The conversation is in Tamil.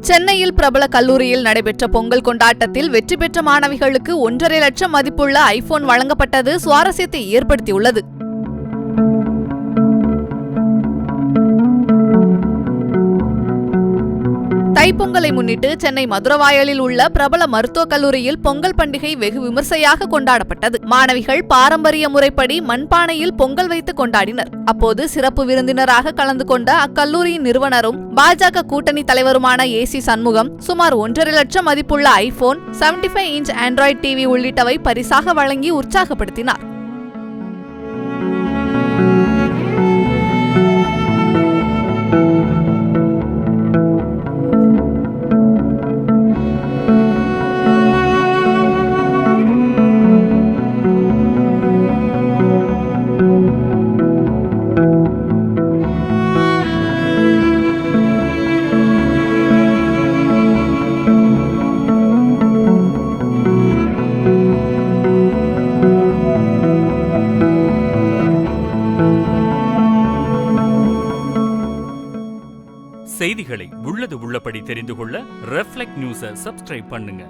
சென்னையில் பிரபல கல்லூரியில் நடைபெற்ற பொங்கல் கொண்டாட்டத்தில் வெற்றி பெற்ற மாணவிகளுக்கு 1.5 லட்சம் மதிப்புள்ள ஐபோன் வழங்கப்பட்டது சுவாரஸ்யத்தை ஏற்படுத்தியுள்ளது. தைப்பொங்கலை முன்னிட்டு சென்னை மதுரவாயலில் உள்ள பிரபல மருத்துவக் கல்லூரியில் பொங்கல் பண்டிகை வெகு விமர்சையாக கொண்டாடப்பட்டது. மாணவிகள் பாரம்பரிய முறைப்படி மண்பானையில் பொங்கல் வைத்து கொண்டாடினர். அப்போது சிறப்பு விருந்தினராக கலந்து கொண்ட அக்கல்லூரியின் நிறுவனரும் பாஜக கூட்டணி தலைவருமான ஏசி சண்முகம் சுமார் 1.5 லட்சம் மதிப்புள்ள ஐபோன், 75 இன்ச் ஆண்ட்ராய்டு டிவி உள்ளிட்டவை பரிசாக வழங்கி உற்சாகப்படுத்தினார். செய்திகளை உள்ளது உள்ளபடி தெரிந்து கொள்ள ரெஃப்ளெக்ட் நியூஸை சப்ஸ்கிரைப் பண்ணுங்க.